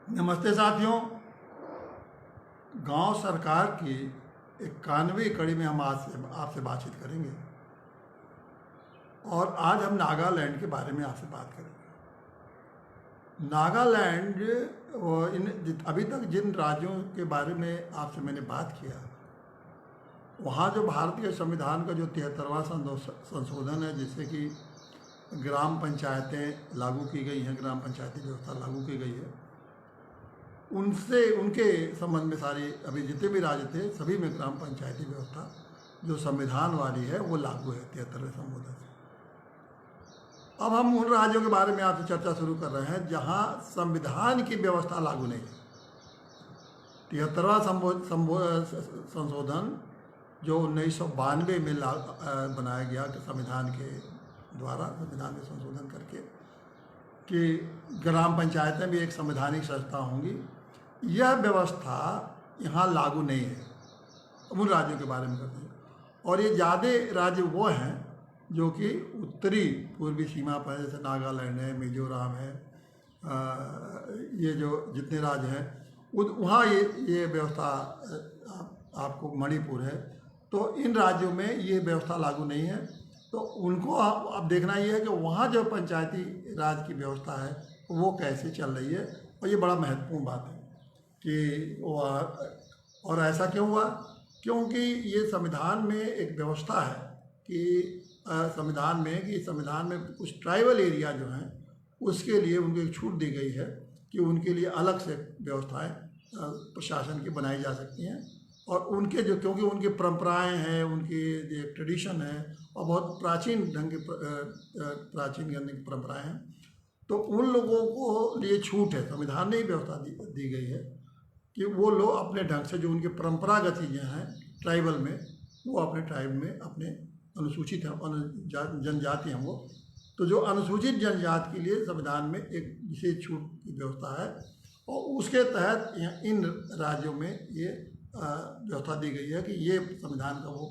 नमस्ते साथियों। गांव सरकार की 91वीं कड़ी में हम आपसे बातचीत करेंगे और आज हम नागालैंड के बारे में आपसे बात करेंगे। नागालैंड अभी तक जिन राज्यों के बारे में आपसे मैंने बात किया, वहाँ जो भारतीय संविधान का जो 73वां संशोधन है, जिससे कि ग्राम पंचायतें लागू की गई हैं, ग्राम पंचायती व्यवस्था लागू की गई है, उनके संबंध में सारी अभी जितने भी राज्य थे सभी में ग्राम पंचायती व्यवस्था जो संविधान वाली है वो लागू है 73वें संशोधन से। अब हम उन राज्यों के बारे में आपसे चर्चा शुरू कर रहे हैं जहां संविधान की व्यवस्था लागू नहीं है। 73वां संशोधन जो 1992 में बनाया गया कि संविधान के द्वारा संविधान में संशोधन करके कि ग्राम पंचायतें भी एक संवैधानिक संस्था होंगी, यह व्यवस्था यहाँ लागू नहीं है। उन राज्यों के बारे में करते हैं और ये ज़्यादा राज्य वो हैं जो कि उत्तरी पूर्वी सीमा पर, जैसे नागालैंड है, मिजोरम है, ये जो जितने राज्य हैं वहाँ ये व्यवस्था, आपको मणिपुर है, तो इन राज्यों में ये व्यवस्था लागू नहीं है। तो उनको अब देखना ये है कि वहाँ जो पंचायती राज की व्यवस्था है वो कैसे चल रही है। और ये बड़ा महत्वपूर्ण बात है कि और ऐसा क्यों हुआ, क्योंकि ये संविधान में एक व्यवस्था है कि संविधान में कुछ ट्राइबल एरिया जो हैं उसके लिए उनको एक छूट दी गई है कि उनके लिए अलग से व्यवस्थाएं प्रशासन की बनाई जा सकती हैं। और उनके जो, क्योंकि उनकी परंपराएं हैं, उनकी जो ट्रेडिशन है और बहुत प्राचीन ढंग की परंपराएं हैं, तो उन लोगों को लिए छूट है, संविधान ने ही व्यवस्था दी गई है कि वो लोग अपने ढंग से जो उनके परंपरागत चीज़ें हैं ट्राइबल में, वो अपने ट्राइब में अपने अनुसूचित हैं, जनजाति हैं वो, तो जो अनुसूचित जनजाति के लिए संविधान में एक विशेष छूट की व्यवस्था है और उसके तहत इन राज्यों में ये व्यवस्था दी गई है कि ये संविधान का वो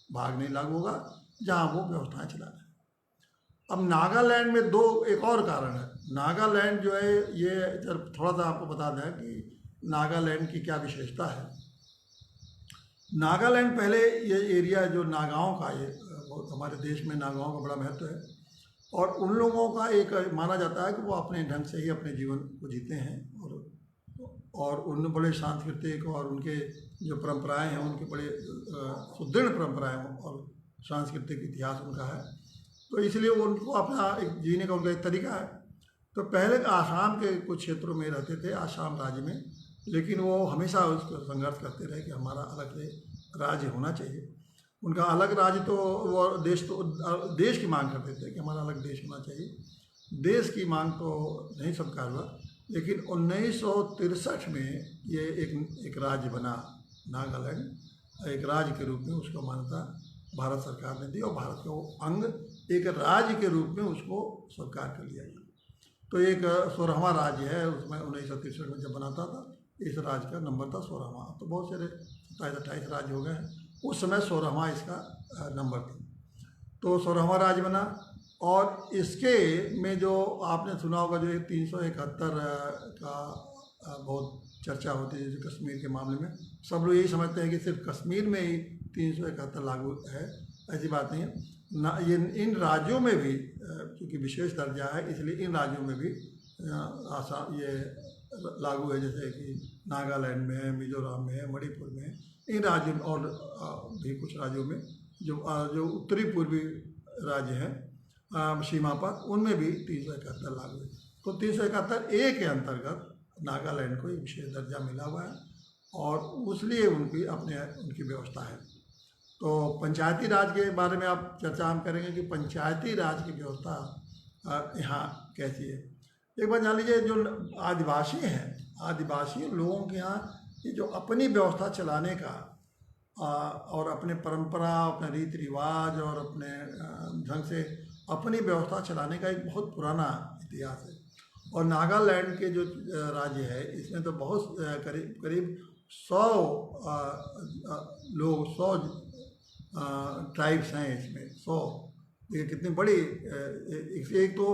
भाग नहीं लागू होगा जहाँ वो व्यवस्थाएं चला रहे हैं। अब नागालैंड में एक और कारण है। नागालैंड जो है, ये थोड़ा सा आपको बता दें कि नागालैंड की क्या विशेषता है। नागालैंड पहले ये एरिया जो नागाओं का, ये हमारे देश में नागाओं का बड़ा महत्व है और उन लोगों का एक माना जाता है कि वो अपने ढंग से ही अपने जीवन को जीते हैं और उन बड़े सांस्कृतिक और उनके जो परंपराएं हैं उनके बड़े सुदृढ़ परंपराएं और सांस्कृतिक इतिहास उनका है, तो इसलिए उनको अपना एक जीने का उनका एक तरीका है। तो पहले आसाम के कुछ क्षेत्रों में रहते थे, आसाम राज्य में, लेकिन वो हमेशा उसको संघर्ष करते रहे कि हमारा अलग से राज्य होना चाहिए। उनका अलग राज्य तो देश की मांग करते थे कि हमारा अलग देश होना चाहिए। देश की मांग तो नहीं स्वीकार हुआ, लेकिन 1963 में ये एक राज्य बना नागालैंड। एक राज्य के रूप में उसको मान्यता भारत सरकार ने दी और भारत का वो अंग एक राज्य के रूप में उसको स्वीकार कर लिया गया। तो एक 16वां राज्य है, उसमें 1963 में जब बनाता था इस राज्य का नंबर था 16वां। तो बहुत सारे 27-28 राज्य हो गए हैं, उस समय 16वां इसका नंबर था। तो 16वां राज्य बना और इसके में जो आपने सुना होगा जो 371 का बहुत चर्चा होती है, जैसे कश्मीर के मामले में सब लोग यही समझते हैं कि सिर्फ कश्मीर में ही 371 लागू है। ऐसी बात नहीं है ना, ये इन राज्यों में भी क्योंकि विशेष दर्जा है इसलिए इन राज्यों में भी आसाम ये लागू है, जैसे कि नागालैंड में है, मिजोरम में है, मणिपुर में है, इन राज्यों में और भी कुछ राज्यों में जो उत्तरी पूर्वी राज्य हैं सीमा पर, उनमें भी 371 लागू है। तो 371 के अंतर्गत नागालैंड को एक विशेष दर्जा मिला हुआ है और इसलिए उनकी व्यवस्था है। तो पंचायती राज के बारे में आप चर्चा हम करेंगे कि पंचायती राज की व्यवस्था यहाँ कैसी है। एक बात जान लीजिए, जो आदिवासी हैं, आदिवासी लोगों के यहाँ ये जो अपनी व्यवस्था चलाने का और अपने परंपरा, अपने रीति रिवाज और अपने ढंग से अपनी व्यवस्था चलाने का एक बहुत पुराना इतिहास है। और नागालैंड के जो राज्य है इसमें तो बहुत करीब 100 लोग, 100 ट्राइब्स हैं इसमें, 100। ये कितनी बड़ी एक तो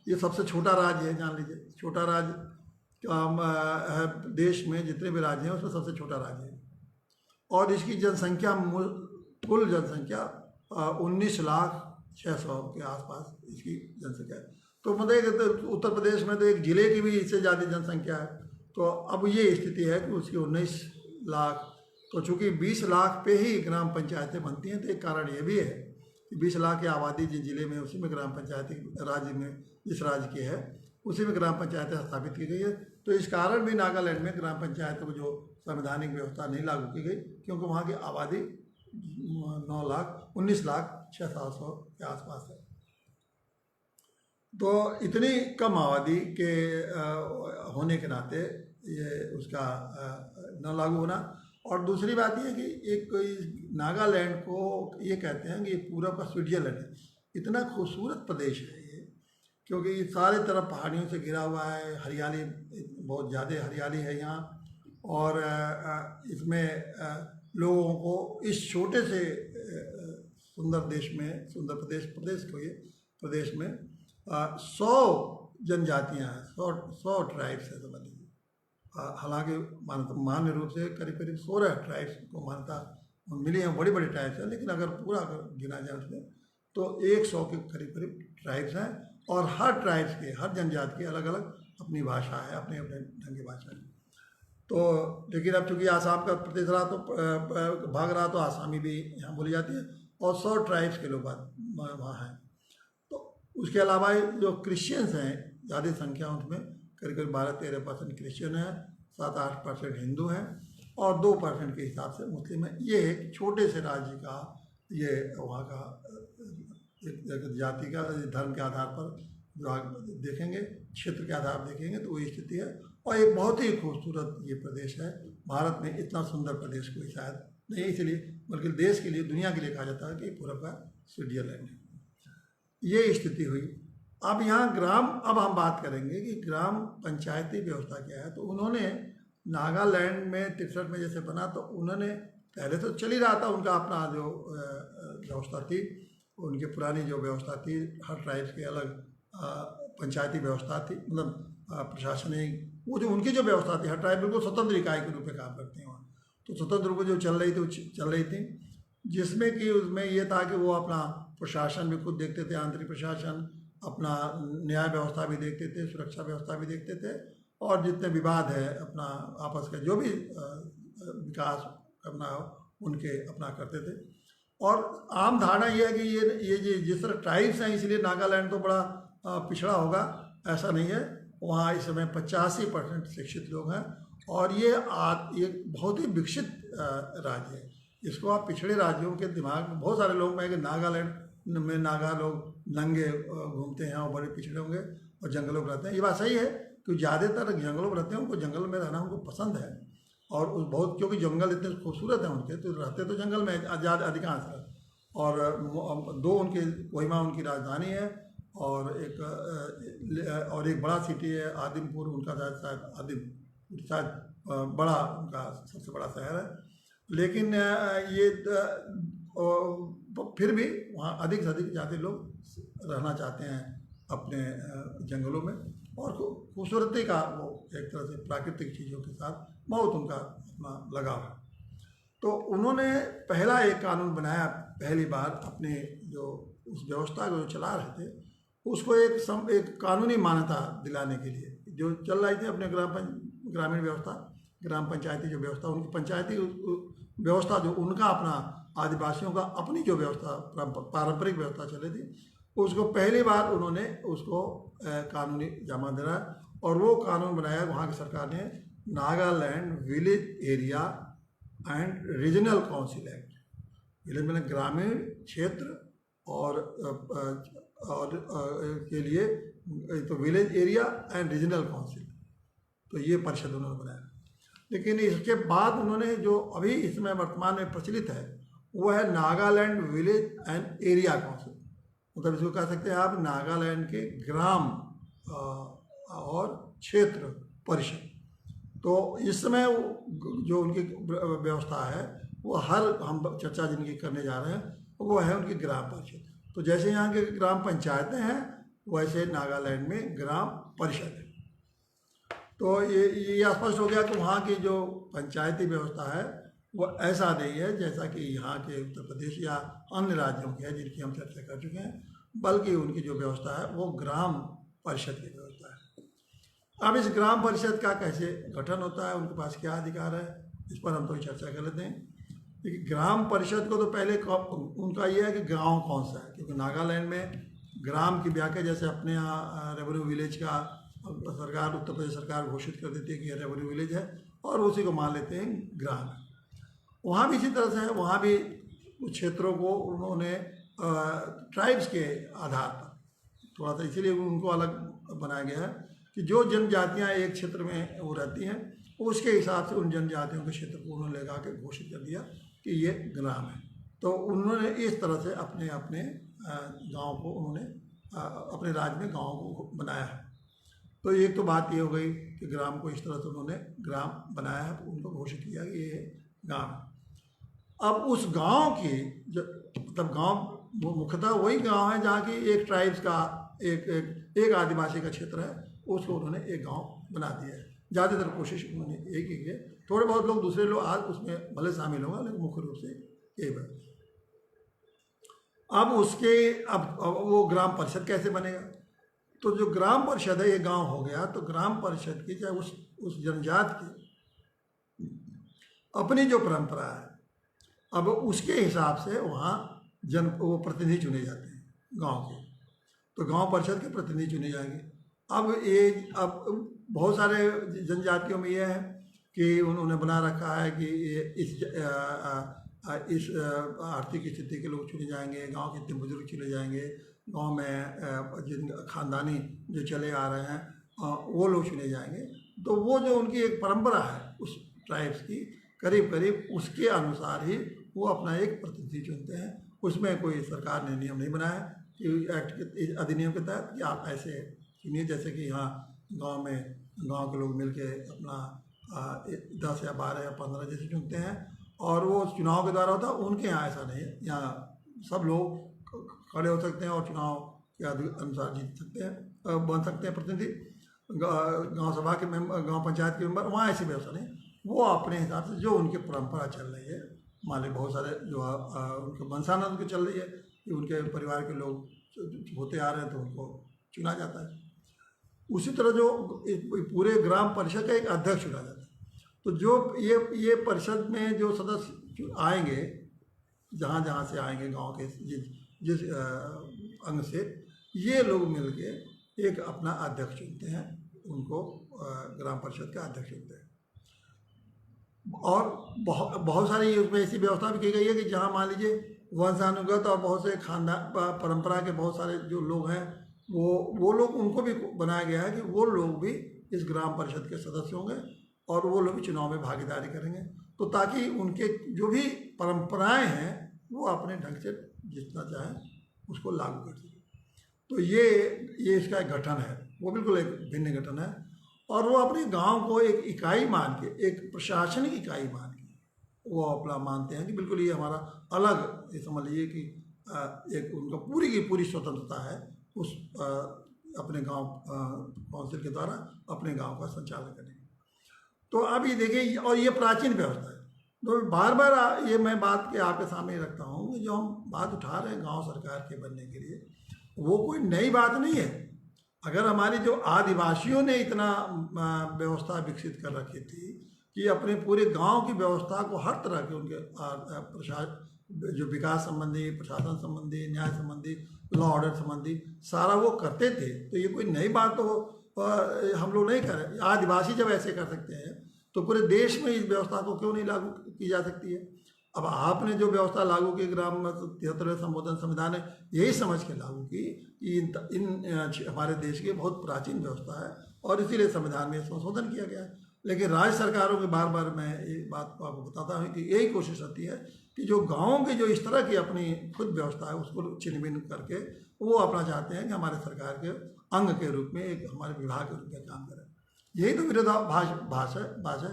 ये सबसे छोटा राज्य है, जान लीजिए। छोटा राज्य देश में जितने भी राज्य हैं उसमें सबसे छोटा राज्य है। और इसकी जनसंख्या कुल जनसंख्या 19,06,000 के आसपास इसकी जनसंख्या है। तो मतलब उत्तर प्रदेश में तो एक ज़िले की भी इससे ज़्यादा जनसंख्या है। तो अब ये स्थिति है कि उसकी 19 लाख, तो चूँकि 20 लाख पे ही ग्राम पंचायतें बनती हैं, तो एक कारण ये भी है कि 20 लाख की आबादी जिस जिले में उसी में ग्राम पंचायती राज्य में जिस राज्य की है उसी में ग्राम पंचायतें स्थापित की गई है। तो इस कारण भी नागालैंड में ग्राम पंचायतों को जो संवैधानिक व्यवस्था नहीं लागू की गई, क्योंकि वहाँ की आबादी 19,06,700 के आसपास है। तो इतनी कम आबादी के होने के नाते ये उसका न लागू होना। और दूसरी बात यह है कि एक नागालैंड को ये कहते हैं कि ये पूरब का स्विट्जरलैंड है। इतना खूबसूरत प्रदेश है ये, क्योंकि ये सारे तरफ पहाड़ियों से घिरा हुआ है, हरियाली बहुत ज़्यादा हरियाली है यहाँ। और इसमें लोगों को इस छोटे से सुंदर देश में, सुंदर प्रदेश में 100 जनजातियाँ हैं, 100 ट्राइब्स है समझ लीजिए। हालांकि मान्य रूप से करीब 16 ट्राइब्स को मान्यता मिली है, बड़ी बड़ी ट्राइब्स हैं, लेकिन अगर पूरा गिना जाए उसमें तो 100 के करीब ट्राइब्स हैं। और हर ट्राइब्स के, हर जनजाति की अलग अलग अपनी भाषा है, अपने अपने ढंग की भाषा है। तो लेकिन अब चूँकि आसाम का प्रदेश रहा तो भाग रहा, तो आसामी भी यहाँ बोली जाती है और 100 ट्राइब्स के लोग वहाँ हैं। तो उसके अलावा जो क्रिश्चियंस हैं ज़्यादा संख्या उनमें करीब 12-13% क्रिश्चियन है, 7-8% हिंदू हैं और 2% के हिसाब से मुस्लिम है। ये एक छोटे से राज्य का, ये वहाँ का जाति का धर्म के आधार पर जो आप देखेंगे, क्षेत्र के आधार पर देखेंगे तो वही स्थिति है। और एक बहुत ही खूबसूरत ये प्रदेश है। भारत में इतना सुंदर प्रदेश कोई शायद नहीं, इसलिए बल्कि देश के लिए, दुनिया के लिए कहा जाता है कि पूरब का स्विट्जरलैंड है। ये स्थिति हुई। अब हम बात करेंगे कि ग्राम पंचायती व्यवस्था क्या है। तो उन्होंने नागालैंड में 63 में जैसे बना, तो उन्होंने पहले तो चल ही रहा था उनका अपना जो व्यवस्था थी, उनकी पुरानी जो व्यवस्था थी, हर ट्राइब्स के अलग पंचायती व्यवस्था थी, मतलब प्रशासनिक वो जो उनकी जो व्यवस्था थी, हर ट्राइब बिल्कुल स्वतंत्र इकाई के रूप में काम करते हैं वहाँ। तो स्वतंत्र रूप में जो चल रही थी, जिसमें कि उसमें ये था कि वो अपना प्रशासन भी खुद देखते थे, आंतरिक प्रशासन, अपना न्याय व्यवस्था भी देखते थे, सुरक्षा व्यवस्था भी देखते थे, और जितने विवाद है अपना आपस का जो भी विकास करना हो उनके अपना करते थे। और आम धारणा ये है कि ये जिस तरह ट्राइब्स हैं इसलिए नागालैंड तो बड़ा पिछड़ा होगा, ऐसा नहीं है। वहाँ इस समय 85% शिक्षित लोग हैं और ये बहुत ही विकसित राज्य है। इसको आप पिछड़े राज्यों के दिमाग में बहुत सारे लोग कहेंगे नागालैंड में नागा लोग नंगे घूमते हैं और बड़े पिछड़े होंगे और जंगलों में रहते हैं। ये बात सही है कि ज़्यादातर जंगलों में रहते हैं, उनको जंगल में रहना उनको पसंद है। और उस बहुत, क्योंकि जंगल इतने खूबसूरत हैं उनके, तो रहते तो जंगल में ज़्यादा अधिकांश है। और 2 उनके कोहिमा उनकी राजधानी है और एक बड़ा सिटी है आदिमपुर, उनका शायद बड़ा उनका सबसे बड़ा शहर है। लेकिन ये फिर भी वहाँ अधिक से अधिक ज़्यादा लोग रहना चाहते हैं अपने जंगलों में। और खूबसूरती का वो एक तरह से प्राकृतिक चीज़ों के साथ बहुत उनका अपना लगाव है। तो उन्होंने पहला एक कानून बनाया पहली बार अपने जो उस व्यवस्था को जो चला रहे थे उसको एक कानूनी मान्यता दिलाने के लिए, जो चल रही थी अपने ग्रामीण व्यवस्था, ग्राम पंचायती जो व्यवस्था, उनकी पंचायती व्यवस्था जो उनका अपना आदिवासियों का अपनी जो व्यवस्था पारंपरिक व्यवस्था चल रही थी, उसको पहली बार उन्होंने उसको कानूनी जामा दिलाया। और वो कानून बनाया वहाँ की सरकार ने, Nagaland village area and regional council act. Village में ग्रामीण क्षेत्र और के लिए तो village area and regional council, तो ये परिषद उन्होंने बनाया। लेकिन इसके बाद उन्होंने जो अभी इसमें वर्तमान में प्रचलित है वो है Nagaland village and area council. मतलब इसको कह सकते हैं आप नागालैंड के ग्राम और क्षेत्र परिषद। तो इस समय जो उनकी व्यवस्था है वो हम चर्चा जिनकी करने जा रहे हैं वो है उनकी ग्राम परिषद। तो जैसे यहाँ के ग्राम पंचायतें हैं वैसे नागालैंड में ग्राम परिषद है। तो ये स्पष्ट हो गया कि वहाँ की जो पंचायती व्यवस्था है वो ऐसा नहीं है जैसा कि यहाँ के उत्तर प्रदेश या अन्य राज्यों की है जिनकी हम चर्चा कर चुके हैं, बल्कि उनकी जो व्यवस्था है वो ग्राम परिषद की व्यवस्था है। अब इस ग्राम परिषद का कैसे गठन होता है, उनके पास क्या अधिकार है, इस पर हम थोड़ी चर्चा कर लेते हैं। क्योंकि ग्राम परिषद को तो पहले उनका ये है कि गांव कौन सा है, क्योंकि नागालैंड में ग्राम की व्याख्या जैसे अपने यहाँ रेवेन्यू विलेज का सरकार, उत्तर प्रदेश सरकार घोषित कर देती है कि ये रेवेन्यू विलेज है और उसी को मान लेते हैं ग्राम है। वहाँ भी इसी तरह से है, वहाँ भी कुछ क्षेत्रों को उन्होंने ट्राइब्स के आधार पर थोड़ा सा इसीलिए उनको अलग बनाया गया है कि जो जनजातियाँ एक क्षेत्र में वो रहती हैं उसके हिसाब से उन जनजातियों के क्षेत्र को उन्होंने लगा के घोषित कर दिया कि ये ग्राम है। तो उन्होंने इस तरह से अपने अपने गांव को उन्होंने अपने राज्य में गांव को बनाया है। तो एक तो बात ये हो गई कि ग्राम को इस तरह से उन्होंने ग्राम बनाया है, उनको घोषित किया कि ये गाँव है। अब उस गांव की मतलब गांव मुख्यतः वही गांव है जहाँ की एक ट्राइब्स का एक आदिवासी का क्षेत्र है, उसको उन्होंने एक गांव बना दिया है। ज़्यादातर कोशिश उन्होंने एक ही की है, थोड़े बहुत लोग दूसरे लोग आज उसमें भले शामिल होंगे, लेकिन मुख्य रूप से एक है। अब वो ग्राम परिषद कैसे बनेगा? तो जो ग्राम परिषद है, ये गांव हो गया, तो ग्राम परिषद की चाहे उस जनजात की अपनी जो परंपरा है, अब उसके हिसाब से वहाँ वो प्रतिनिधि चुने जाते हैं गांव के। तो गांव परिषद के प्रतिनिधि चुने जाएंगे। अब बहुत सारे जनजातियों में यह है कि उन्होंने बना रखा है कि इस आर्थिक स्थिति के लोग चुने जाएंगे, गांव के इतने बुजुर्ग चुने जाएंगे, गांव में जिन खानदानी जो चले आ रहे हैं वो लोग चुने जाएंगे। तो वो जो उनकी एक परंपरा है उस ट्राइब्स की, करीब करीब उसके अनुसार ही वो अपना एक प्रतिनिधि चुनते हैं। उसमें कोई सरकार ने नियम नहीं बनाया कि एक्ट के अधिनियम के तहत कि आप ऐसे चुनिए, जैसे कि यहाँ गांव में गांव के लोग मिलके अपना 10 या 12 या 15 जैसे चुनते हैं और वो चुनाव के द्वारा होता है। उनके यहाँ ऐसा नहीं है, यहाँ सब लोग खड़े हो सकते हैं और चुनाव के अनुसार जीत सकते हैं, बन सकते हैं प्रतिनिधि, गांव सभा के मेंबर, गांव पंचायत के मेंबर। वहाँ ऐसी व्यवस्था नहीं, वो अपने हिसाब से जो उनकी परंपरा चल रही है, मान ली बहुत सारे जो उनके वंशानुगत उनके चल रही है कि उनके परिवार के लोग होते आ रहे हैं तो उनको चुना जाता है। उसी तरह जो पूरे ग्राम परिषद का एक अध्यक्ष चुना जाता है। तो जो ये परिषद में जो सदस्य आएंगे, जहाँ से आएंगे गांव के जिस अंग से, ये लोग मिलके एक अपना अध्यक्ष चुनते हैं, उनको ग्राम परिषद का अध्यक्ष चुनते हैं। और बहुत सारी उसमें ऐसी व्यवस्था भी की गई है कि जहाँ मान लीजिए वंशानुगत और बहुत से खानदान परंपरा के बहुत सारे जो लोग हैं वो लोग, उनको भी बनाया गया है कि वो लोग भी इस ग्राम परिषद के सदस्य होंगे और वो लोग भी चुनाव में भागीदारी करेंगे, तो ताकि उनके जो भी परंपराएं हैं वो अपने ढंग से जितना चाहें उसको लागू कर सकें। तो ये इसका एक गठन है, वो बिल्कुल एक भिन्न गठन है। और वो अपने गांव को एक इकाई मान के, एक प्रशासनिक इकाई मान के वो अपना मानते हैं कि बिल्कुल ये हमारा अलग, ये समझ लीजिए कि एक उनका पूरी की पूरी स्वतंत्रता है उस अपने गांव काउंसिल के द्वारा अपने गांव का संचालन करने की। तो अब ये देखिए, और ये प्राचीन व्यवस्था है। तो बार बार ये मैं बात के आपके सामने रखता हूँ कि जो हम बात उठा रहे हैं गांव सरकार के बनने के लिए, वो कोई नई बात नहीं है। अगर हमारी जो आदिवासियों ने इतना व्यवस्था विकसित कर रखी थी कि अपने पूरे गांव की व्यवस्था को हर तरह के उनके जो विकास संबंधी, प्रशासन संबंधी, न्याय संबंधी, लॉ ऑर्डर संबंधी सारा वो करते थे, तो ये कोई नई बात तो हम लोग नहीं कर रहे। आदिवासी जब ऐसे कर सकते हैं तो पूरे देश में इस व्यवस्था को क्यों नहीं लागू की जा सकती है? अब आपने जो व्यवस्था लागू की ग्राम 73वें संशोधन संविधान ने यही समझ के लागू की कि इन हमारे देश की बहुत प्राचीन व्यवस्था है और इसीलिए संविधान में संशोधन किया गया है। लेकिन राज्य सरकारों की बार बार मैं ये बात को आपको बताता हूँ कि यही कोशिश रहती है कि जो गाँवों की जो इस तरह की अपनी खुद व्यवस्था है उसको छिन्न-भिन्न करके वो अपना चाहते हैं कि हमारे सरकार के अंग के रूप में, एक हमारे विभाग के रूप में काम करें। यही तो विरोधाभास है।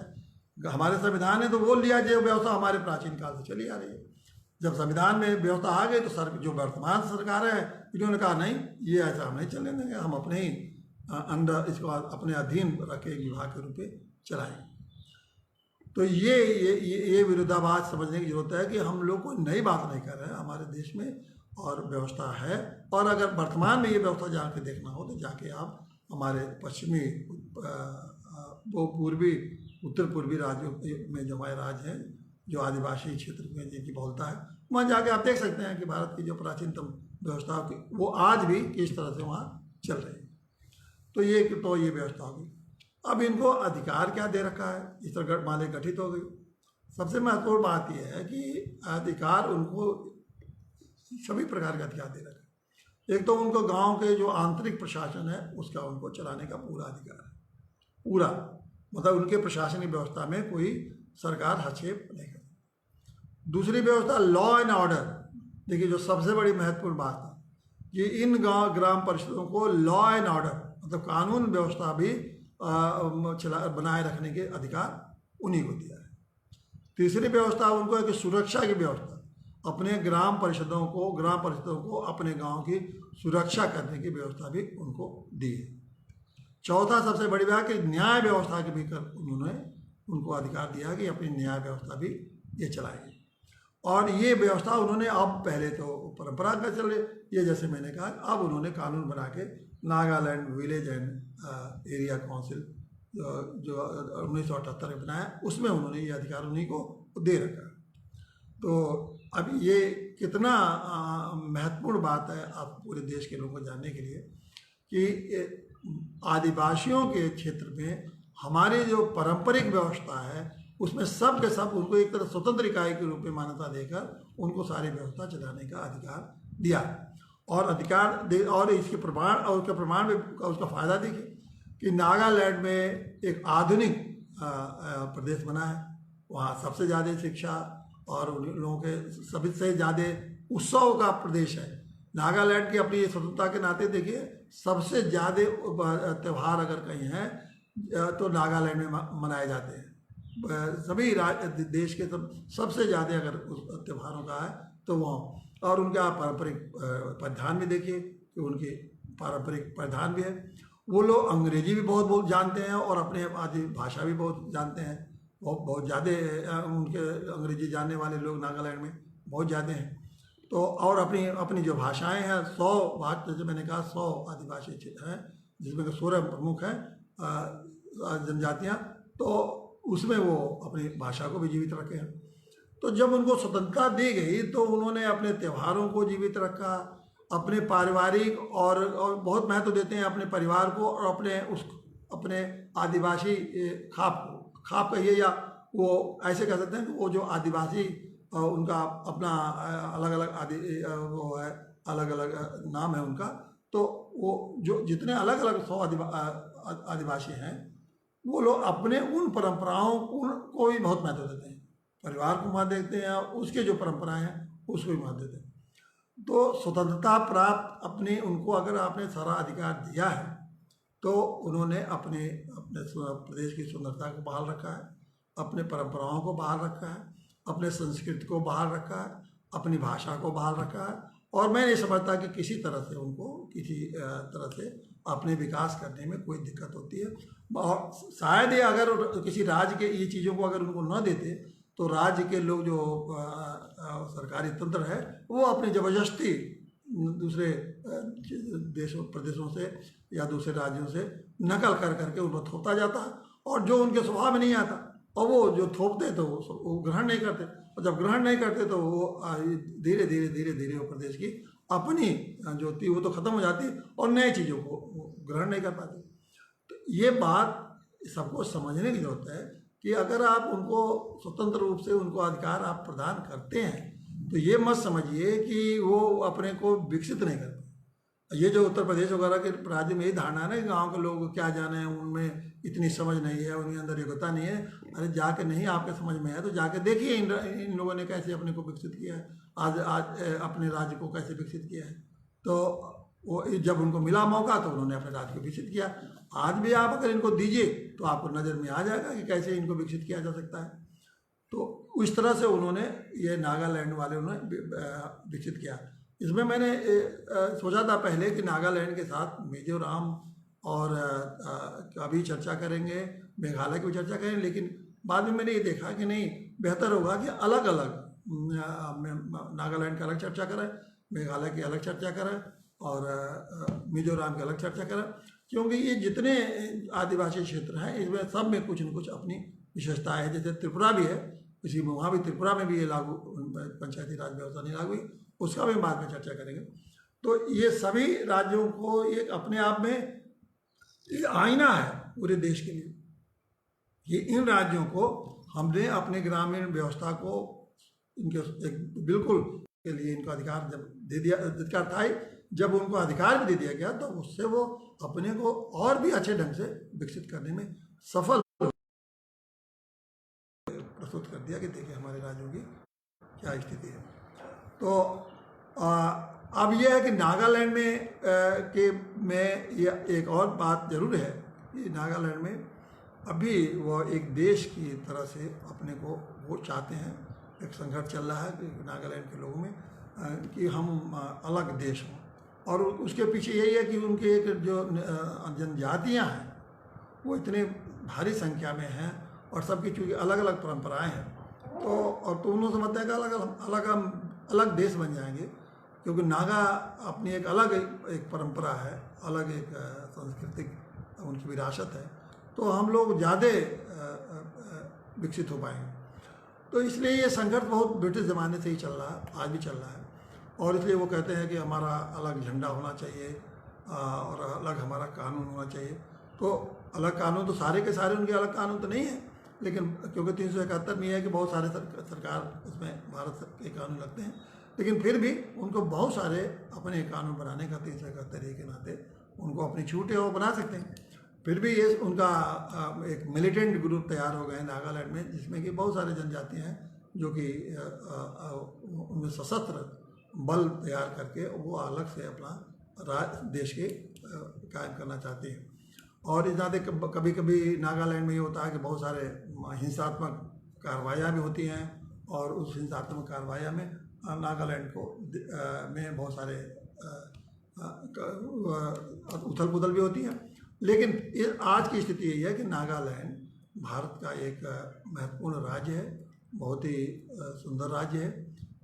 हमारे संविधान ने तो बोल दिया जो व्यवस्था हमारे प्राचीन काल से चली आ रही है। जब संविधान में व्यवस्था आ गई तो जो वर्तमान सरकार है इन्होंने कहा नहीं, ये ऐसा हम नहीं चलने देंगे, हम अपने ही अंडर, इसको अपने अधीन रख के एक विभाग के रूप में चलाएं। तो ये विरोधाभास समझने की जरूरत है कि हम लोग कोई नई बात नहीं कर रहे हैं, हमारे देश में और व्यवस्था है। और अगर वर्तमान में ये व्यवस्था जाके देखना हो तो जाके आप हमारे पश्चिमी वो पूर्वी उत्तर पूर्वी राज्यों में जो हमारे राज्य हैं, जो आदिवासी क्षेत्र में जिनकी बहुलता है, वहाँ जाके आप देख सकते हैं कि भारत की जो प्राचीनतम व्यवस्था वो आज भी किस तरह से वहाँ चल रही है। तो ये व्यवस्था होगी। अब इनको अधिकार क्या दे रखा है, इस तरह माले गठित हो गई। सबसे महत्वपूर्ण बात यह है कि अधिकार उनको सभी प्रकार का अधिकार दे रखा है। एक तो उनको गांव के जो आंतरिक प्रशासन है उसका उनको चलाने का पूरा अधिकार है, पूरा, मतलब उनके प्रशासनिक व्यवस्था में कोई सरकार हस्तक्षेप नहीं करती। दूसरी व्यवस्था लॉ एंड ऑर्डर। देखिए जो सबसे बड़ी महत्वपूर्ण बात है कि इन ग्राम परिषदों को लॉ एंड ऑर्डर मतलब कानून व्यवस्था भी बनाए रखने के अधिकार उन्हीं को दिया है। तीसरी व्यवस्था उनको है कि सुरक्षा की व्यवस्था, अपने ग्राम परिषदों को अपने गांव की सुरक्षा करने की व्यवस्था भी उनको दी है। चौथा सबसे बड़ी बात कि न्याय व्यवस्था के भी उन्होंने उनको अधिकार दिया कि अपनी न्याय व्यवस्था भी ये चलाएंगे। और ये व्यवस्था उन्होंने अब पहले तो परंपरा का चल रही, ये जैसे मैंने कहा, अब उन्होंने कानून बना के Nagaland village and area council जो 1978 में बनाया, उसमें उन्होंने ये अधिकार उन्हीं को दे रखा। तो अब ये कितना महत्वपूर्ण बात है आप पूरे देश के लोगों को जानने के लिए कि आदिवासियों के क्षेत्र में हमारी जो पारंपरिक व्यवस्था है उसमें सब के सब उनको एक तरह स्वतंत्र इकाई के रूप में मान्यता देकर उनको सारी व्यवस्था चलाने का अधिकार दिया। और अधिकार दे, और इसके प्रमाण और उसके प्रमाण में उसका फायदा देखिए कि नागालैंड में एक आधुनिक प्रदेश बना है, वहाँ सबसे ज़्यादा शिक्षा और उन लोगों के सभी से ज़्यादा उत्सव का प्रदेश है। नागालैंड की अपनी स्वतंत्रता के नाते देखिए सबसे ज़्यादा त्यौहार अगर कहीं हैं तो नागालैंड में मनाए जाते हैं। सभी देश के सबसे ज़्यादा अगर उस त्योहारों का है तो वहाँ, और उनका पारंपरिक परिधान भी देखिए कि उनके पारंपरिक परिधान भी है। वो लोग अंग्रेजी भी बहुत जानते हैं और अपने आदि भाषा भी बहुत जानते हैं। बहुत ज़्यादा उनके अंग्रेजी जानने वाले लोग नागालैंड में बहुत ज़्यादा हैं। तो और अपनी जो भाषाएं हैं 100 जैसे मैंने कहा 100 आदिवासी क्षेत्र हैं जिसमें 16 प्रमुख हैं जनजातियाँ, तो उसमें वो अपनी भाषा को भी जीवित रखे हैं। तो जब उनको स्वतंत्रता दी गई तो उन्होंने अपने त्योहारों को जीवित रखा, अपने पारिवारिक और बहुत महत्व देते हैं अपने परिवार को और अपने आदिवासी खाप कहिए या वो ऐसे कह सकते हैं कि वो जो आदिवासी उनका अपना अलग अलग नाम है उनका। तो वो जो जितने अलग अलग 100 आदिवासी हैं वो लोग अपने उन परंपराओं को भी बहुत महत्व देते हैं, परिवार को महत्व देते हैं, उसके जो परंपराएं हैं उसको भी महत्व देते हैं। तो स्वतंत्रता प्राप्त अपने उनको अगर आपने सारा अधिकार दिया है तो उन्होंने अपने प्रदेश की सुंदरता को बहाल रखा है, अपने परंपराओं को बहाल रखा है, अपने संस्कृति को बहाल रखा है, अपनी भाषा को बहाल रखा है। और मैं नहीं समझता कि किसी तरह से उनको किसी तरह से अपने विकास करने में कोई दिक्कत होती है। और शायद ये अगर किसी राज्य के ये चीज़ों को अगर उनको न देते तो राज्य के लोग जो सरकारी तंत्र है वो अपनी ज़बरदस्ती दूसरे प्रदेशों से या दूसरे राज्यों से नकल करके उनको थोपता जाता है, और जो उनके स्वभाव में नहीं आता और वो जो थोपते तो वो ग्रहण नहीं करते, और जब ग्रहण नहीं करते तो वो धीरे धीरे वो प्रदेश की अपनी जो होती है वो तो ख़त्म हो जाती है और नई चीज़ों को ग्रहण नहीं कर पाते। तो ये बात सबको समझने की जरूरत है कि अगर आप उनको स्वतंत्र रूप से उनको अधिकार आप प्रदान करते हैं तो ये मत समझिए कि वो अपने को विकसित नहीं करते। ये जो उत्तर प्रदेश वगैरह के राज्य में यही धारणा है ना, गाँव के लोग क्या जाने, उनमें इतनी समझ नहीं है, उनके अंदर योग्यता नहीं है। अरे जाके नहीं आपके समझ में है तो जाके देखिए इन लोगों ने कैसे अपने को विकसित किया है, आज अपने राज्य को कैसे विकसित किया है। तो वो जब उनको मिला मौका तो उन्होंने अपने राज्य को विकसित किया। आज भी आप अगर इनको दीजिए तो आपको नज़र में आ जाएगा कि कैसे इनको विकसित किया जा सकता है। तो इस तरह से उन्होंने ये नागालैंड वाले उन्होंने विकसित किया। इसमें मैंने सोचा था पहले कि नागालैंड के साथ मिजोरम और अभी चर्चा करेंगे, मेघालय की भी चर्चा करेंगे, लेकिन बाद में मैंने ये देखा कि नहीं, बेहतर होगा कि अलग अलग नागालैंड की अलग चर्चा करें, मेघालय की अलग चर्चा करें और मिजोरम की अलग चर्चा करें, क्योंकि ये जितने आदिवासी क्षेत्र हैं इसमें सब में कुछ न कुछ अपनी विशेषताएं है। जैसे त्रिपुरा भी है, इसी में वहाँ भी त्रिपुरा में भी ये लागू पंचायती राज व्यवस्था नहीं लागू हुई, उसका भी बाद में चर्चा करेंगे। तो ये सभी राज्यों को एक अपने आप में ये आईना है पूरे देश के लिए। ये इन राज्यों को हमने अपने ग्रामीण व्यवस्था को इनके एक बिल्कुल के लिए इनको अधिकार जब दे दिया, अधिकार था ही, जब उनको अधिकार भी दे दिया गया तो उससे वो अपने को और भी अच्छे ढंग से विकसित करने में सफल प्रस्तुत कर दिया कि देखिए हमारे राज्यों की क्या स्थिति है। तो अब यह है कि नागालैंड में ये एक और बात जरूर है कि नागालैंड में अभी वो एक देश की तरह से अपने को वो चाहते हैं, एक संघर्ष चल रहा है कि नागालैंड के लोगों में कि हम अलग देश हों, और उसके पीछे यही है कि उनके एक जो जनजातियां हैं वो इतने भारी संख्या में हैं और सबकी चूँकि अलग अलग परंपराएं हैं, तो उन्होंने समझते हैं कि अलग देश बन जाएंगे, क्योंकि नागा अपनी एक अलग एक परंपरा है, अलग एक सांस्कृतिक उनकी विरासत है, तो हम लोग ज़्यादा विकसित हो पाएंगे। तो इसलिए ये संघर्ष बहुत ब्रिटिश ज़माने से ही चल रहा है, आज भी चल रहा है, और इसलिए वो कहते हैं कि हमारा अलग झंडा होना चाहिए और अलग हमारा कानून होना चाहिए। तो अलग कानून तो सारे के सारे उनके अलग कानून तो नहीं है, लेकिन क्योंकि 371 में यह है कि बहुत सारे सरकार उसमें भारत के कानून लगते हैं, लेकिन फिर भी उनको बहुत सारे अपने कानून बनाने का 371 के नाते उनको अपनी छूट है वो बना सकते हैं। फिर भी ये उनका एक मिलिटेंट ग्रुप तैयार हो गए नागालैंड में, जिसमें कि बहुत सारे जनजातियाँ हैं जो कि उनमें सशस्त्र बल तैयार करके वो अलग से अपना देश के कायम करना चाहते हैं। और इस नाते कभी कभी नागालैंड में ये होता है कि बहुत सारे हिंसात्मक कार्रवाइयाँ भी होती हैं, और उस हिंसात्मक कार्रवाइयाँ में नागालैंड को में बहुत सारे उथल पुथल भी होती है। लेकिन आज की स्थिति यही है कि नागालैंड भारत का एक महत्वपूर्ण राज्य है, बहुत ही सुंदर राज्य है,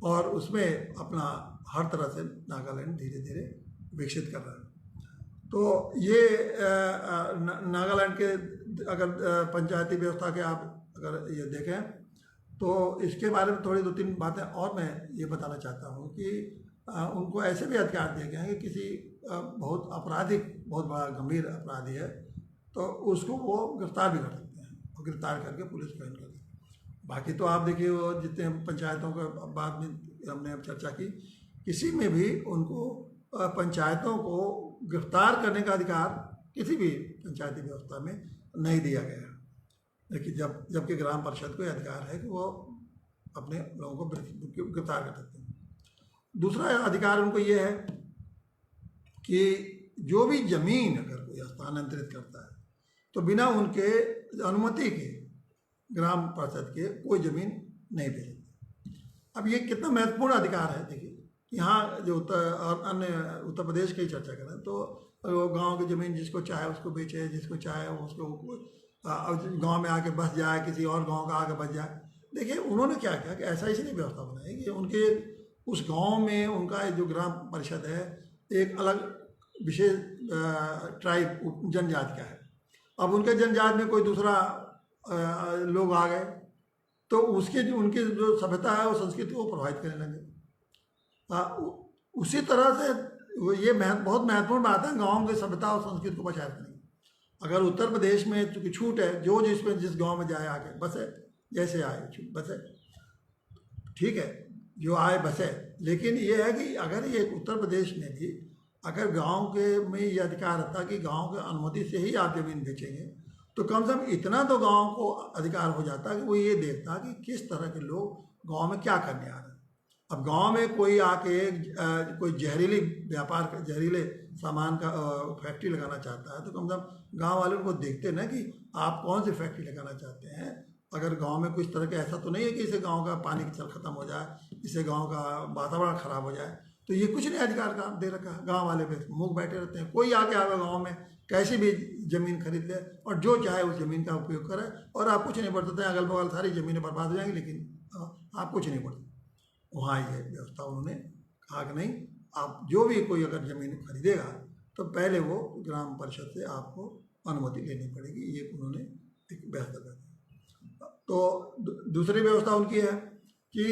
और उसमें अपना हर तरह से नागालैंड धीरे धीरे विकसित कर रहा है। तो ये नागालैंड के अगर पंचायती व्यवस्था के आप अगर ये देखें तो इसके बारे में थोड़ी 2-3 बातें और मैं ये बताना चाहता हूँ कि उनको ऐसे भी अधिकार दिए गए हैं कि किसी बहुत बड़ा गंभीर अपराधी है तो उसको वो गिरफ्तार भी कर सकते हैं, और गिरफ्तार करके पुलिस को इनकर देते हैं। बाकी तो आप देखिए वो जितने पंचायतों का बाद में हमने अब चर्चा की, किसी में भी उनको पंचायतों को गिरफ्तार करने का अधिकार किसी भी पंचायती व्यवस्था में नहीं दिया गया, लेकिन जबकि ग्राम परिषद को यह अधिकार है कि वो अपने लोगों को गिरफ्तार कर सकते हैं। दूसरा अधिकार उनको ये है कि जो भी जमीन अगर कोई स्थानांतरित करता है तो बिना उनके अनुमति के ग्राम परिषद के कोई जमीन नहीं दे सकते। अब ये कितना महत्वपूर्ण अधिकार है, देखिए यहाँ जो उत्तर प्रदेश की चर्चा करें तो गांव की ज़मीन जिसको चाहे उसको बेचे, जिसको चाहे उसको गांव में आके बस जाए, किसी और गांव का आके बस जाए। देखिए उन्होंने क्या किया कि ऐसा इसलिए व्यवस्था बनाई कि उनके उस गांव में उनका जो ग्राम परिषद है एक अलग विशेष ट्राइब जनजाति का है। अब उनके जनजाति में कोई दूसरा लोग आ गए तो उनकी जो सभ्यता है वो संस्कृति को प्रभावित करने लगे। उसी तरह से ये बहुत महत्वपूर्ण बात है गाँव की सभ्यता और संस्कृति को बचाए रखने। अगर उत्तर प्रदेश में चूँकि छूट है, जो जिस गांव में जाए आके बसे, जैसे आए बसे, ठीक है, जो आए बसे। लेकिन ये है कि अगर ये उत्तर प्रदेश में भी अगर गांव के में ये अधिकार रहता कि गांव के अनुमति से ही आप जमीन बेचेंगे, तो कम से कम इतना तो गांव को अधिकार हो जाता कि वो ये देखता कि किस तरह के लोग गांव में क्या करने आ रहे हैं। अब गांव में कोई आके कोई जहरीले सामान का फैक्ट्री लगाना चाहता है तो कम से कम गाँव वाले उनको देखते ना कि आप कौन सी फैक्ट्री लगाना चाहते हैं। अगर गांव में कुछ तरह का ऐसा तो नहीं है कि इससे गांव का पानी की चल खत्म हो जाए, इससे गांव का वातावरण खराब हो जाए, तो ये कुछ नहीं अधिकार का दे रखा है, गांव वाले पे मुँह बैठे रहते हैं। कोई आके आवे गांव में कैसी भी ज़मीन खरीद ले और जो चाहे उस ज़मीन का उपयोग करे, और आप कुछ नहीं बढ़ सकते। अगल बगल सारी ज़मीनें बर्बाद हो जाएंगी, लेकिन आप कुछ नहीं बढ़ सकते। वहाँ ये व्यवस्था उन्होंने कहा कि नहीं, आप जो भी कोई अगर ज़मीन खरीदेगा तो पहले वो ग्राम परिषद से आपको अनुमति लेनी पड़ेगी। ये उन्होंने एक व्यवस्था कर दी। तो दूसरी व्यवस्था उनकी है कि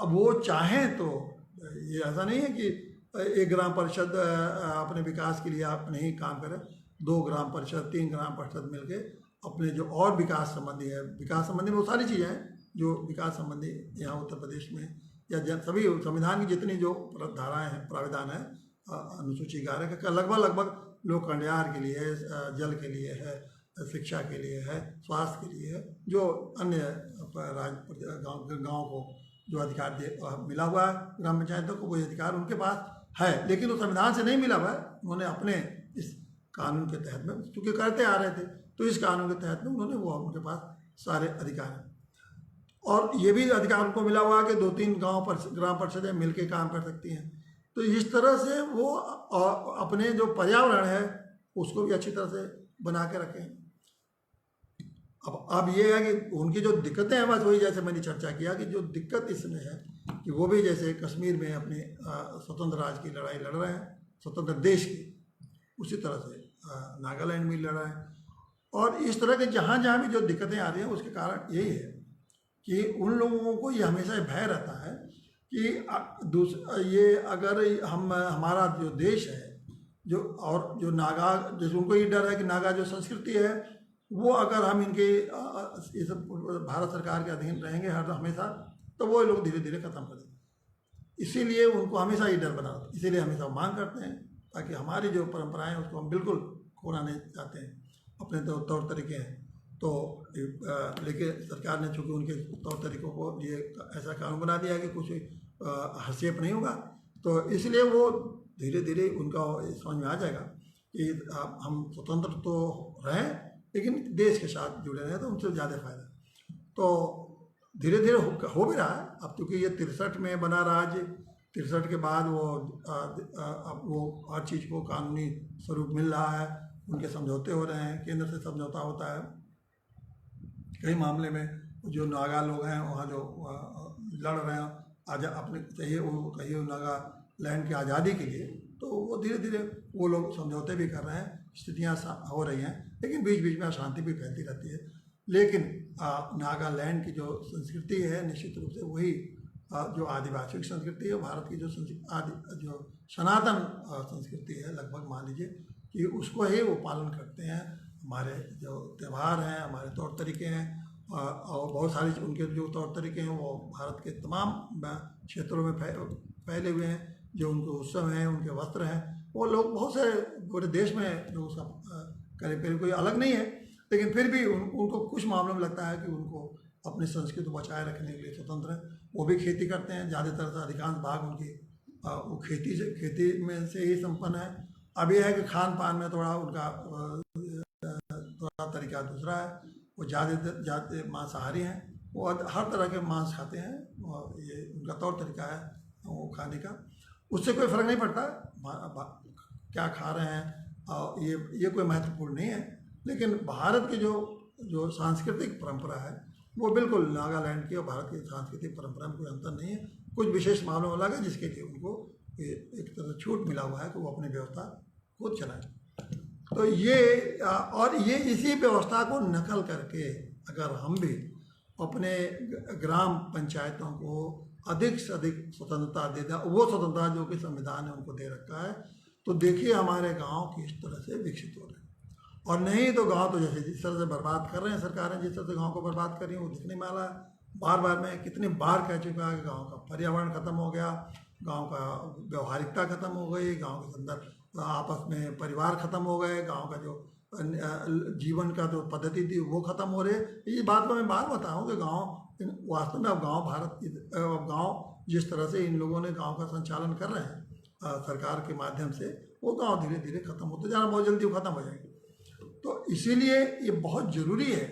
अब वो चाहें तो ये ऐसा नहीं है कि एक ग्राम परिषद अपने विकास के लिए आप नहीं काम करे, 2 ग्राम परिषद 3 ग्राम परिषद मिलके अपने जो और विकास संबंधी है, विकास संबंधी बहुत सारी चीज़ें हैं जो विकास संबंधी यहाँ उत्तर प्रदेश में या सभी संविधान की जितनी जो धाराएं हैं, प्राविधान है अनुसूची 11 का लगभग लोग कल्याण के लिए है, जल के लिए है, शिक्षा के लिए है, स्वास्थ्य के लिए है, जो अन्य गाँव को जो अधिकार मिला हुआ है ग्राम पंचायतों को, वो अधिकार उनके पास है, लेकिन वो संविधान से नहीं मिला हुआ है। उन्होंने अपने इस कानून के तहत में चूँकि करते आ रहे थे, तो इस कानून के तहत में उन्होंने वो उनके पास सारे अधिकार हैं। और ये भी अधिकार उनको मिला हुआ है कि 2-3 ग्राम परिषदें मिलकर काम कर सकती हैं। तो इस तरह से वो अपने जो पर्यावरण है उसको भी अच्छी तरह से बना के रखें। अब ये है कि उनकी जो दिक्कतें हैं, बस वही जैसे मैंने चर्चा किया कि जो दिक्कत इसमें है कि वो भी जैसे कश्मीर में अपने स्वतंत्र राज्य की लड़ाई लड़ रहे हैं, स्वतंत्र देश की, उसी तरह से नागालैंड में लड़ रहे हैं। और इस तरह के जहाँ जहाँ भी जो दिक्कतें आ रही हैं उसके कारण यही है कि उन लोगों को ये हमेशा भय रहता है कि ये अगर हमारा जो देश है जो, और जो नागा, जैसे उनको ये डर है कि नागा जो संस्कृति है वो अगर हम इनके ये सब भारत सरकार के अधीन रहेंगे हर हमेशा, तो वो लोग धीरे धीरे ख़त्म कर देंगे। इसीलिए उनको हमेशा ये डर बना रहता है। इसीलिए हमेशा मांग करते हैं ताकि हमारी जो परंपराएं हैं उसको हम बिल्कुल खोना नहीं चाहते हैं, अपने तौर तरीके हैं। तो लेकिन सरकार ने चूँकि उनके तौर तरीक़ों को ये ऐसा कानून बना दिया कि कुछ हस्तक्षेप नहीं होगा, तो इसलिए वो धीरे धीरे उनका समझ में आ जाएगा कि हम स्वतंत्र तो रहें लेकिन देश के साथ जुड़े रहें, तो उनसे ज़्यादा फायदा। तो धीरे धीरे हो भी रहा है। अब क्योंकि ये 63 में बना राज्य, 63 के बाद अब वो हर चीज़ को कानूनी स्वरूप मिल रहा है, उनके समझौते हो रहे हैं, केंद्र से समझौता होता है। कई मामले में जो नागा लोग हैं वहाँ जो लड़ रहे हैं अपने कहिए नागालैंड की आज़ादी के लिए, तो वो धीरे धीरे वो लोग समझौते भी कर रहे हैं, स्थितियाँ हो रही हैं, लेकिन बीच बीच में अशांति भी फैलती रहती है। लेकिन नागालैंड की जो संस्कृति है निश्चित रूप से वही जो आदिवासी संस्कृति है, भारत की जो सनातन संस्कृति है, लगभग मान लीजिए कि उसको ही वो पालन करते हैं। हमारे जो त्यौहार हैं, हमारे तौर तरीके हैं, और बहुत सारे उनके जो तौर तरीके हैं वो भारत के तमाम क्षेत्रों में फैले हुए हैं। जो उनके उत्सव हैं, उनके वस्त्र हैं, वो लोग बहुत से पूरे देश में जो सब करीब कोई अलग नहीं है, लेकिन फिर भी उनको कुछ मामलों में लगता है कि उनको अपनी संस्कृति को बचाए रखने के लिए स्वतंत्र है। वो भी खेती करते हैं, ज़्यादातर से अधिकांश भाग उनकी वो खेती में से ही संपन्न है। अब यह है कि खान पान में थोड़ा उनका तरीका दूसरा है। वो ज़्यादा मांसाहारी हैं, वो हर तरह के मांस खाते हैं, ये उनका तौर तरीका है वो खाने का। उससे कोई फ़र्क नहीं पड़ता क्या खा रहे हैं, ये कोई महत्वपूर्ण नहीं है। लेकिन भारत की जो सांस्कृतिक परंपरा है वो बिल्कुल नागालैंड की और भारत की सांस्कृतिक परंपरा में कोई अंतर नहीं है। कुछ विशेष मामलों में अलग है जिसके लिए उनको एक तरह से छूट मिला हुआ है कि वो अपनी व्यवस्था खुद चलाएं। तो ये इसी व्यवस्था को नकल करके अगर हम भी अपने ग्राम पंचायतों को अधिक से अधिक स्वतंत्रता दे दें, वो स्वतंत्रता जो कि संविधान ने उनको दे रखा है, तो देखिए हमारे गांव किस तरह से विकसित हो रहे हैं। और नहीं तो गांव तो जैसे जिस तरह से बर्बाद कर रहे हैं सरकारें, जिस तरह से गांव को बर्बाद कर रही हैं वो दिखने में आ रहा है। बार बार मैं कितनी बार कह चुका है कि गाँव का पर्यावरण ख़त्म हो गया, गाँव का व्यवहारिकता ख़त्म हो गई, गाँव के अंदर आपस में परिवार ख़त्म हो गए, गाँव का जो जीवन का जो पद्धति थी वो ख़त्म हो रही। ये बात को मैं बार बताऊँ कि गाँव वास्तव में अब गाँव जिस तरह से इन लोगों ने गाँव का संचालन कर रहे हैं सरकार के माध्यम से, वो गाँव धीरे धीरे ख़त्म होते जा रहा है, बहुत जल्दी वो ख़त्म हो जाएंगे। तो इसीलिए ये बहुत ज़रूरी है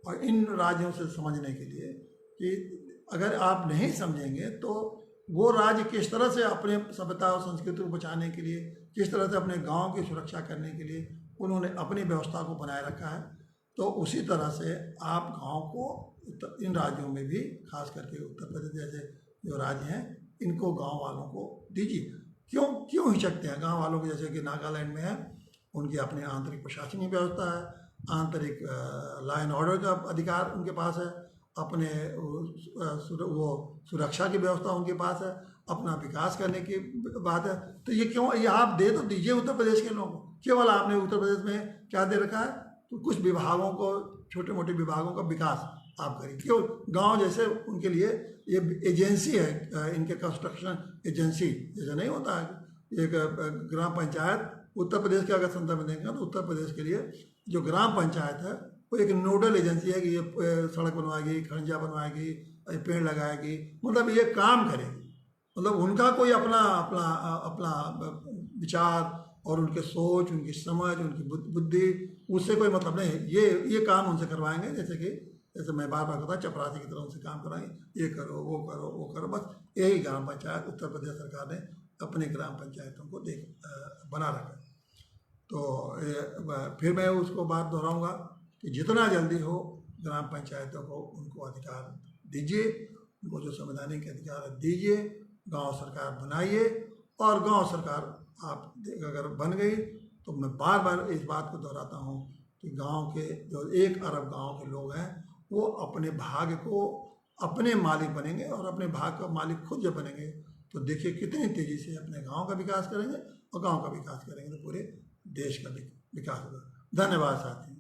और इन राज्यों से समझने के लिए कि अगर आप नहीं समझेंगे तो वो राज्य किस तरह से अपने सभ्यता और संस्कृति को बचाने के लिए, किस तरह से अपने गांव की सुरक्षा करने के लिए उन्होंने अपनी व्यवस्था को बनाए रखा है। तो उसी तरह से आप गांव को इन राज्यों में भी, खास करके उत्तर प्रदेश जैसे जो राज्य हैं, इनको गांव वालों को दीजिए। क्यों हिचकते हैं गांव वालों को? जैसे कि नागालैंड में है, उनकी अपनी आंतरिक प्रशासनिक व्यवस्था है, आंतरिक लॉ एंड ऑर्डर का अधिकार उनके पास है, अपने वो सुरक्षा की व्यवस्था उनके पास है, अपना विकास करने की बात है। तो ये क्यों, ये आप दे तो दीजिए उत्तर प्रदेश के लोगों को। केवल आपने उत्तर प्रदेश में क्या दे रखा है? तो कुछ विभागों को, छोटे मोटे विभागों का विकास आप करिए। क्यों? गांव जैसे उनके लिए ये एजेंसी है, इनके कंस्ट्रक्शन एजेंसी जैसे नहीं होता है। एक ग्राम पंचायत उत्तर प्रदेश के अगर संदर्भ में देंगे तो उत्तर प्रदेश के लिए जो ग्राम पंचायत है वो एक नोडल एजेंसी है कि ये सड़क बनवाएगी, खंजा बनवाएगी, पेड़ लगाएगी, मतलब ये काम करेगी। मतलब उनका कोई अपना अपना अपना विचार और उनके सोच, उनकी समझ, उनकी बुद्धि, उससे कोई मतलब नहीं है। ये काम उनसे करवाएंगे, जैसे मैं बार कहता हूँ, चपरासी की तरह उनसे काम कराएंगे, ये करो वो करो वो करो। बस यही ग्राम पंचायत उत्तर प्रदेश सरकार ने अपने ग्राम पंचायतों को बना रखा है। तो फिर मैं उसको बात दोहराऊंगा कि जितना जल्दी हो ग्राम पंचायतों को उनको अधिकार दीजिए, उनको जो संवैधानिक अधिकार दीजिए, गांव सरकार बनाइए। और गांव सरकार आप अगर बन गई तो मैं बार बार इस बात को दोहराता हूँ कि गांव के जो 1 अरब गांव के लोग हैं वो अपने भाग्य को अपने मालिक बनेंगे, और अपने भाग्य का मालिक खुद जब बनेंगे तो देखिए कितनी तेज़ी से अपने गांव का विकास करेंगे, और गांव का विकास करेंगे तो पूरे देश का विकास होगा। धन्यवाद साथी।